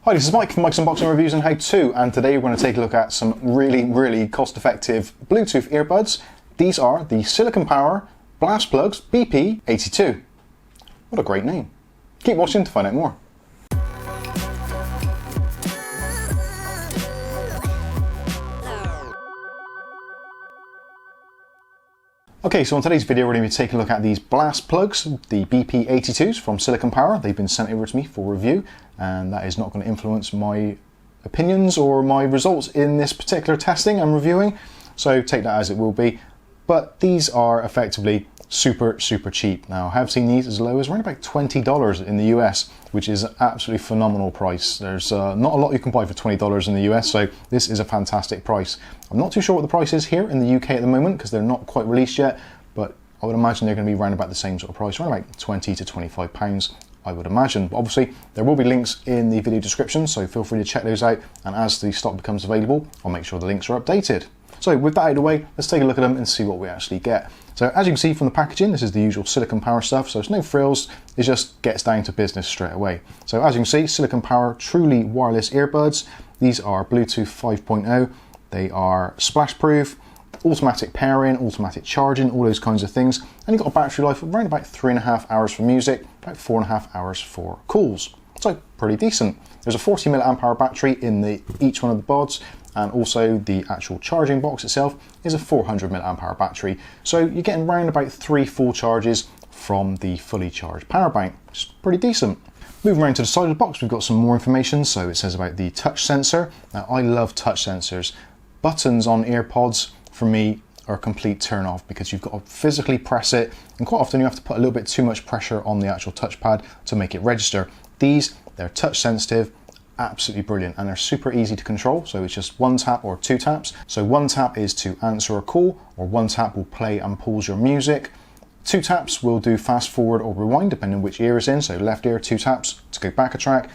Hi, this is Mike from Mike's Unboxing Reviews and How To, and today we're going to take a look at some really cost-effective Bluetooth earbuds. These are the Silicon Power Blast Plugs BP82. What a great name. Keep watching to find out more. Okay, so in today's video we're going to be taking a look at these Blast Plugs, the BP82s from Silicon Power. They've been sent over to me for review, and that is not going to influence my opinions or my results in this particular testing I'm reviewing, so take that as it will be. But these are effectively super cheap. Now, I have seen these as low as around about $20 in the US, which is an absolutely phenomenal price. There's not a lot you can buy for $20 in the US, so this is a fantastic price. I'm not too sure what the price is here in the UK at the moment because they're not quite released yet, but I would imagine they're going to be around about the same sort of price, around about 20 to 25 pounds, I would imagine. But obviously, there will be links in the video description, so feel free to check those out, and as the stock becomes available, I'll make sure the links are updated. So with that out of the way, let's take a look at them and see what we actually get. So as you can see from the packaging, this is the usual Silicon Power stuff, so it's no frills, it just gets down to business straight away. So as you can see, Silicon Power truly wireless earbuds. These are Bluetooth 5.0, they are splash proof, automatic pairing, automatic charging, all those kinds of things. And you've got a battery life of around about 3.5 hours for music, about 4.5 hours for calls. So pretty decent. There's a 40 mAh battery in each one of the pods, and also the actual charging box itself is a 400 mAh battery. So you're getting around about 3 full charges from the fully charged power bank, which is pretty decent. Moving around to the side of the box, we've got some more information. So it says about the touch sensor. Now, I love touch sensors. Buttons on earpods, for me, are a complete turn off because you've got to physically press it, and quite often you have to put a little bit too much pressure on the actual touchpad to make it register. These, they're touch sensitive, absolutely brilliant, and they're super easy to control. So it's just one tap or 2 taps. So 1 tap is to answer a call, or 1 tap will play and pause your music. 2 taps will do fast forward or rewind depending on which ear is in. So left ear, 2 taps to go back a track.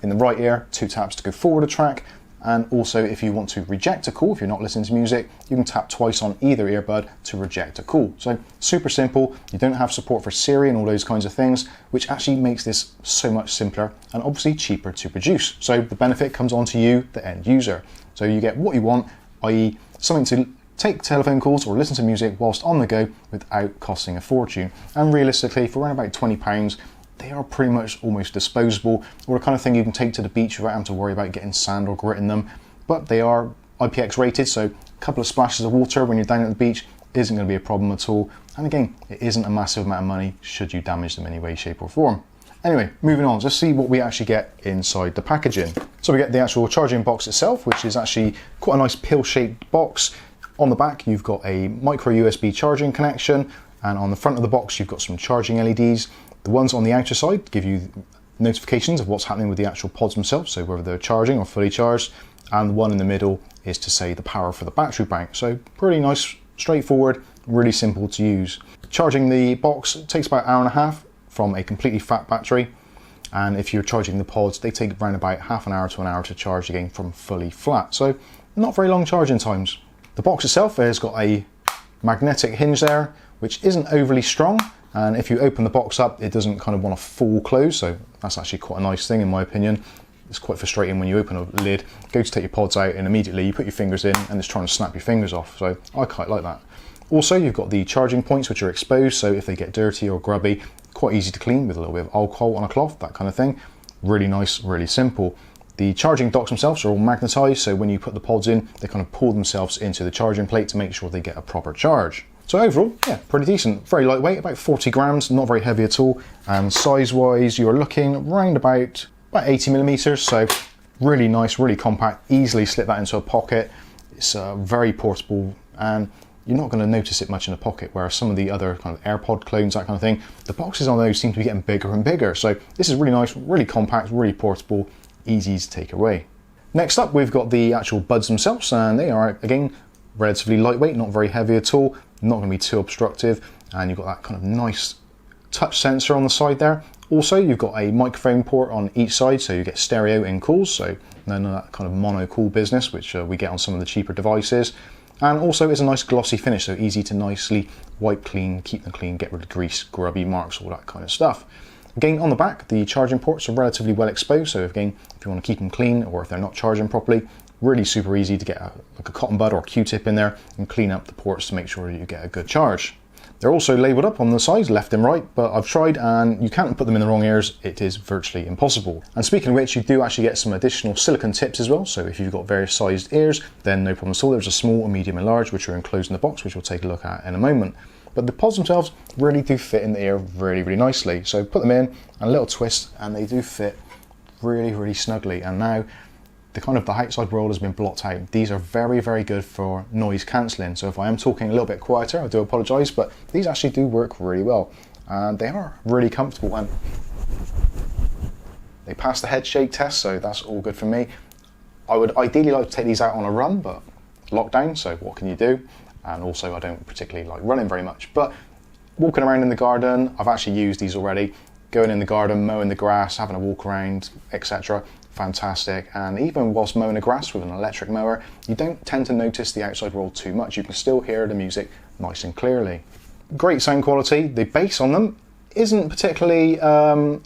In the right ear, 2 taps to go forward a track. And also, if you want to reject a call, if you're not listening to music, you can tap twice on either earbud to reject a call. So super simple. You don't have support for Siri and all those kinds of things, which actually makes this so much simpler and obviously cheaper to produce. So the benefit comes on to you, the end user. So you get what you want, i.e. something to take telephone calls or listen to music whilst on the go without costing a fortune. And realistically, for around about £20, they are pretty much almost disposable, or a kind of thing you can take to the beach without having to worry about getting sand or grit in them. But they are IPX rated, so a couple of splashes of water when you're down at the beach isn't going to be a problem at all. And again, it isn't a massive amount of money should you damage them in any way, shape or form. Anyway, moving on, let's see what we actually get inside the packaging. So we get the actual charging box itself, which is actually quite a nice pill-shaped box. On the back, you've got a micro USB charging connection, and on the front of the box, you've got some charging LEDs. The ones on the outer side give you notifications of what's happening with the actual pods themselves, so whether they're charging or fully charged, and the one in the middle is to say the power for the battery bank. So pretty nice, straightforward, really simple to use. Charging the box takes about 1.5 hours from a completely fat battery, and if you're charging the pods, they take around about half an hour to an hour to charge again from fully flat. So not very long charging times. The box itself has got a magnetic hinge there, which isn't overly strong. And if you open the box up, it doesn't kind of want to fall close, so that's actually quite a nice thing in my opinion. It's quite frustrating when you open a lid, go to take your pods out, and immediately you put your fingers in and it's trying to snap your fingers off, so I quite like that. Also, you've got the charging points which are exposed, so if they get dirty or grubby, quite easy to clean with a little bit of alcohol on a cloth, that kind of thing. Really nice, really simple. The charging docks themselves are all magnetized, so when you put the pods in, they kind of pull themselves into the charging plate to make sure they get a proper charge. So overall, yeah, pretty decent. Very lightweight, about 40 grams, not very heavy at all. And size-wise, you're looking around about 80 millimeters, so really nice, really compact, easily slip that into a pocket. It's very portable, and you're not going to notice it much in a pocket, whereas some of the other kind of AirPod clones, that kind of thing, the boxes on those seem to be getting bigger and bigger. So this is really nice, really compact, really portable, easy to take away. Next up, we've got the actual buds themselves, and they are, again, relatively lightweight, not very heavy at all, not going to be too obstructive, and you've got that kind of nice touch sensor on the side there. Also, you've got a microphone port on each side, so you get stereo in calls, so none of that kind of mono call business, which we get on some of the cheaper devices. And also it's a nice glossy finish, so easy to nicely wipe clean, keep them clean, get rid of grease, grubby marks, all that kind of stuff. Again, on the back, the charging ports are relatively well exposed, so again, if you want to keep them clean or if they're not charging properly, really super easy to get like a cotton bud or Q-tip in there and clean up the ports to make sure you get a good charge. They're also labelled up on the sides, left and right, but I've tried and you can't put them in the wrong ears. It is virtually impossible. And speaking of which, you do actually get some additional silicone tips as well. So if you've got various sized ears, then no problem at all. There's a small, a medium and large, which are enclosed in the box, which we'll take a look at in a moment. But the pods themselves really do fit in the ear really, really nicely. So put them in and a little twist and they do fit really, really snugly. And now the outside world has been blocked out. These are very, very good for noise cancelling. So if I am talking a little bit quieter, I do apologise, but these actually do work really well. And they are really comfortable and they pass the head shake test, so that's all good for me. I would ideally like to take these out on a run, but lockdown, so what can you do? And also I don't particularly like running very much, but walking around in the garden, I've actually used these already. Going in the garden, mowing the grass, having a walk around, etc. Fantastic. And even whilst mowing the grass with an electric mower, you don't tend to notice the outside world too much. You can still hear the music nice and clearly. Great sound quality. The bass on them isn't particularly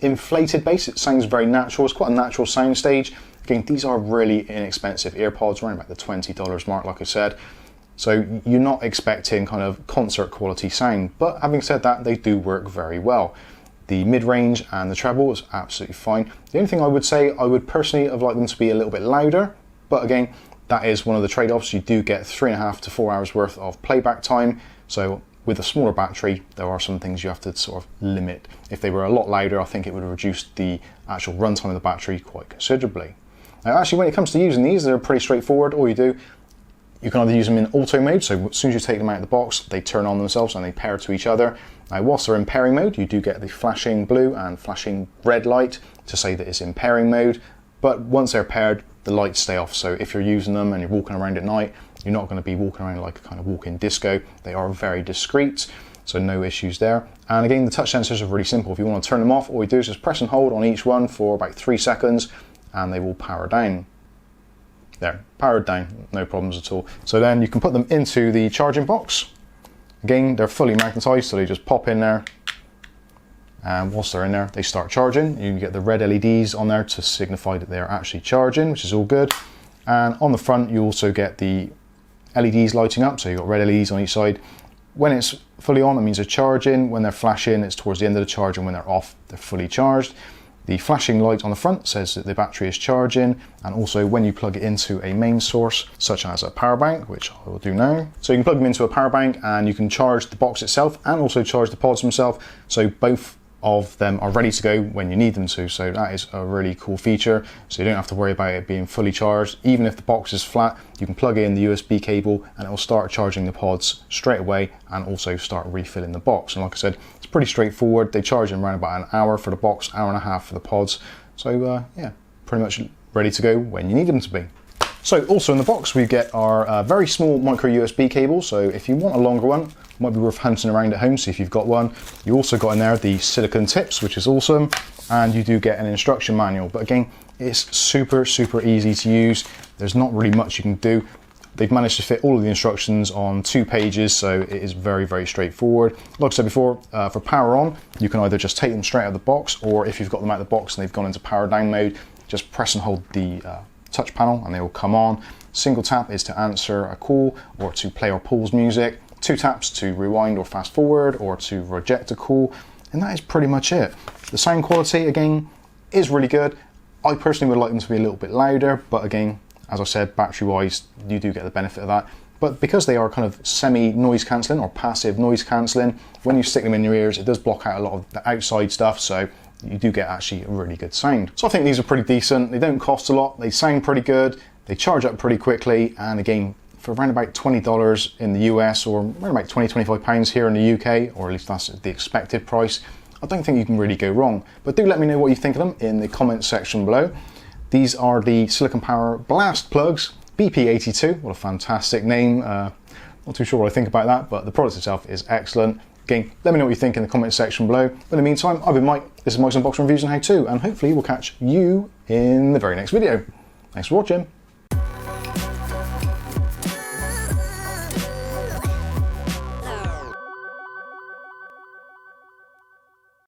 inflated bass. It sounds very natural. It's quite a natural sound stage. Again, these are really inexpensive earpods, around about the $20 mark, like I said. So you're not expecting kind of concert quality sound. But having said that, they do work very well. The mid-range and the treble is absolutely fine. The only thing I would say, I would personally have liked them to be a little bit louder, but again, that is one of the trade-offs. You do get 3.5 to 4 hours worth of playback time. So with a smaller battery, there are some things you have to sort of limit. If they were a lot louder, I think it would have reduced the actual runtime of the battery quite considerably. Now actually, when it comes to using these, they're pretty straightforward. All you do, you can either use them in auto mode, so as soon as you take them out of the box, they turn on themselves and they pair to each other. Now, whilst they're in pairing mode, you do get the flashing blue and flashing red light to say that it's in pairing mode, but once they're paired, the lights stay off. So if you're using them and you're walking around at night, you're not going to be walking around like a kind of walk-in disco. They are very discreet, so no issues there. And again, the touch sensors are really simple. If you want to turn them off, all you do is just press and hold on each one for about 3 seconds, and they will power down. There, powered down, no problems at all. So then you can put them into the charging box. Again, they're fully magnetized, so they just pop in there, and whilst they're in there, they start charging. You get the red LEDs on there to signify that they're actually charging, which is all good. And on the front, you also get the LEDs lighting up, so you've got red LEDs on each side. When it's fully on, it means they're charging. When they're flashing, it's towards the end of the charge, and when they're off, they're fully charged. The flashing light on the front says that the battery is charging, and also when you plug it into a main source, such as a power bank, which I will do now. So you can plug them into a power bank and you can charge the box itself and also charge the pods themselves. So both of them are ready to go when you need them to. So that is a really cool feature. So you don't have to worry about it being fully charged. Even if the box is flat, you can plug in the USB cable and it will start charging the pods straight away and also start refilling the box. And like I said, it's pretty straightforward. They charge in around about an hour for the box, hour and a half for the pods. So yeah, pretty much ready to go when you need them to be. So also in the box we get our very small micro USB cable. So if you want a longer one, might be worth hunting around at home, see if you've got one. You also got in there the silicone tips, which is awesome, and you do get an instruction manual. But again, it's super easy to use. There's not really much you can do. They've managed to fit all of the instructions on 2 pages, so it is very straightforward. Like I said before, for power on, you can either just take them straight out of the box, or if you've got them out of the box and they've gone into power down mode, just press and hold the touch panel and they will come on. Single tap is to answer a call or to play or pause music. 2 taps to rewind or fast forward or to reject a call, and that is pretty much it. The sound quality again is really good. I personally would like them to be a little bit louder, but again, as I said, battery wise, you do get the benefit of that. But because they are kind of semi noise cancelling or passive noise cancelling, when you stick them in your ears, it does block out a lot of the outside stuff, so you do get actually a really good sound. So I think these are pretty decent. They don't cost a lot, they sound pretty good, they charge up pretty quickly, and again, for around about $20 in the US or around about £20–25 here in the UK, or at least that's the expected price, I don't think you can really go wrong. But do let me know what you think of them in the comments section below. These are the Silicon Power Blast Plugs, BP82, what a fantastic name. Not too sure what I think about that, but the product itself is excellent. Again, let me know what you think in the comments section below. But in the meantime, I've been Mike, this is Mike's Unboxing Reviews and How To, and hopefully we'll catch you in the very next video. Thanks for watching.